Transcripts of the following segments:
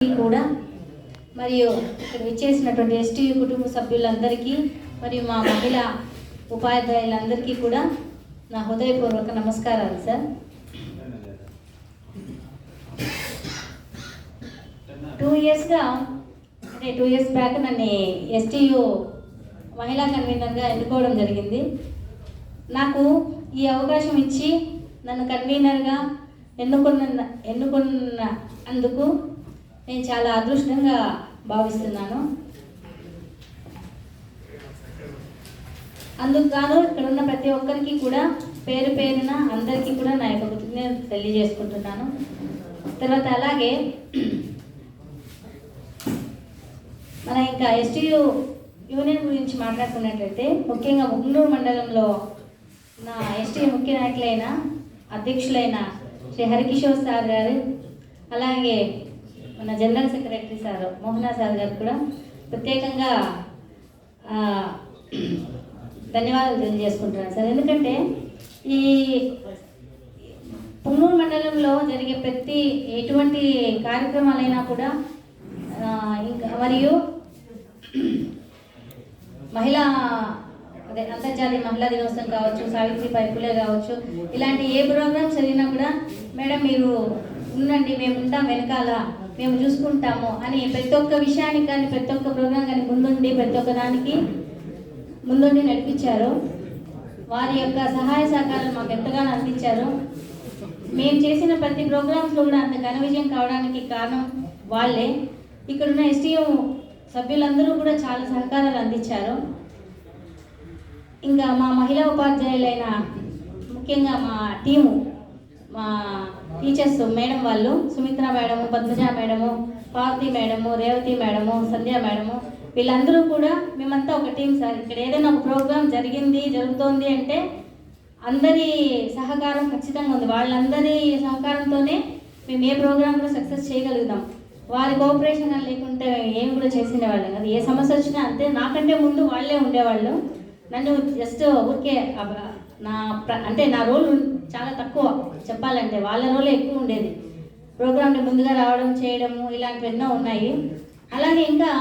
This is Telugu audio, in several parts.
కూడా మరియు ఇక్కడ విచ్చేసినటువంటి ఎస్టీయూ కుటుంబ సభ్యులందరికీ మరియు మా మహిళా ఉపాధ్యాయులందరికీ కూడా నా హృదయపూర్వక నమస్కారాలు సార్. 2 yearsగా అంటే 2 years బ్యాక్ నన్ను ఎస్టీయూ మహిళా కన్వీనర్గా ఎన్నుకోవడం జరిగింది. నాకు ఈ అవకాశం ఇచ్చి నన్ను కన్వీనర్గా ఎన్నుకున్న అందుకు నేను చాలా అదృష్టంగా భావిస్తున్నాను. అందుకు గాను ఇక్కడ ఉన్న ప్రతి ఒక్కరికి కూడా పేరు పేరున అందరికీ కూడా నా యొక్క కృతజ్ఞతలు తెలియజేసుకుంటున్నాను. తర్వాత అలాగే మన ఇంకా ఎస్టీయూ యూనియన్ గురించి మాట్లాడుకున్నట్లయితే ముఖ్యంగా ముగ్గునూరు మండలంలో నా ఎస్టీయూ ముఖ్య నాయకులైన అధ్యక్షులైన శ్రీ హరికిషోర్ సార్ గారు, అలాగే మన general secretary sir Mohana sir గారు కూడా ప్రత్యేకంగా ధన్యవాదాలు తెలియజేసుకుంటున్నాను సార్. ఎందుకంటే ఈ పుంగనూరు మండలంలో జరిగే ప్రతి ఎటువంటి కార్యక్రమాలైనా కూడా ఇంకా మరియు మహిళా అంతర్జాతీయ మహిళా దినోత్సవం కావచ్చు, సావిత్రిబాయి ఫులే కావచ్చు, ఇలాంటి ఏ ప్రోగ్రామ్స్ జరిగినా కూడా మేడం మీరు ఉండండి, మేము ఉంటాం వెనకాల, మేము చూసుకుంటాము అని ప్రతి ఒక్క విషయానికి కానీ ప్రతి ఒక్క ప్రోగ్రాం కానీ ముందుండి ప్రతి ఒక్క దానికి ముందుండి నడిపించారు. వారి యొక్క సహాయ సహకారాలు మాకు ఎంతగానో అందించారు. మేము చేసిన ప్రతి ప్రోగ్రామ్స్లో కూడా అంత ఘన విజయం కావడానికి కారణం వాళ్ళే. ఇక్కడున్న ఎస్టీయూ సభ్యులందరూ కూడా చాలా సహకారాలు అందించారు. ఇంకా మా మహిళా ఉపాధ్యాయులైన ముఖ్యంగా మా టీము, మా టీచర్స్ మేడం వాళ్ళు, Sumitra madam, Padmaja madam, Parvati madam, Revathi madam, Sandhya madam, వీళ్ళందరూ కూడా మేమంతా ఒక టీం సార్. ఇక్కడ ఏదైనా ఒక ప్రోగ్రాం జరుగుతోంది అంటే అందరి సహకారం ఖచ్చితంగా ఉంది. వాళ్ళందరి సహకారంతోనే మేము ఏ ప్రోగ్రాం కూడా సక్సెస్ చేయగలుగుతాం. వారి కోఆపరేషన్ లేకుంటే ఏం కూడా చేసిన వాళ్ళం కదా. ఏ సమస్య వచ్చినా అంతే, నాకంటే ముందు వాళ్ళే ఉండేవాళ్ళు. నన్ను జస్ట్ ఊరికే నా రోల్ చాలా తక్కువ చెప్పాలంటే, వాళ్ళ రోలే ఎక్కువ ఉండేది. ప్రోగ్రామ్ని ముందుగా రావడం, చేయడము, ఇలాంటివి ఎన్నో ఉన్నాయి. అలాగే ఇంకా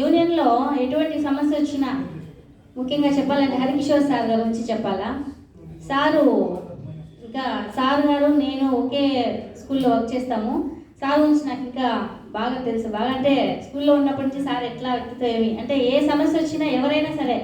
యూనియన్లో ఎటువంటి సమస్య వచ్చినా ముఖ్యంగా చెప్పాలంటే హరికిషోర్ సార్ గారి గురించి చెప్పాలా. సారు గారు నేను ఒకే స్కూల్లో వర్క్ చేస్తాము. సార్ గురించి నాకు ఇంకా బాగా తెలుసు. బాగా అంటే స్కూల్లో ఉన్నప్పటి నుంచి సార్ ఎట్లా వ్యక్తిత్వం అంటే ఏ సమస్య వచ్చినా ఎవరైనా సరే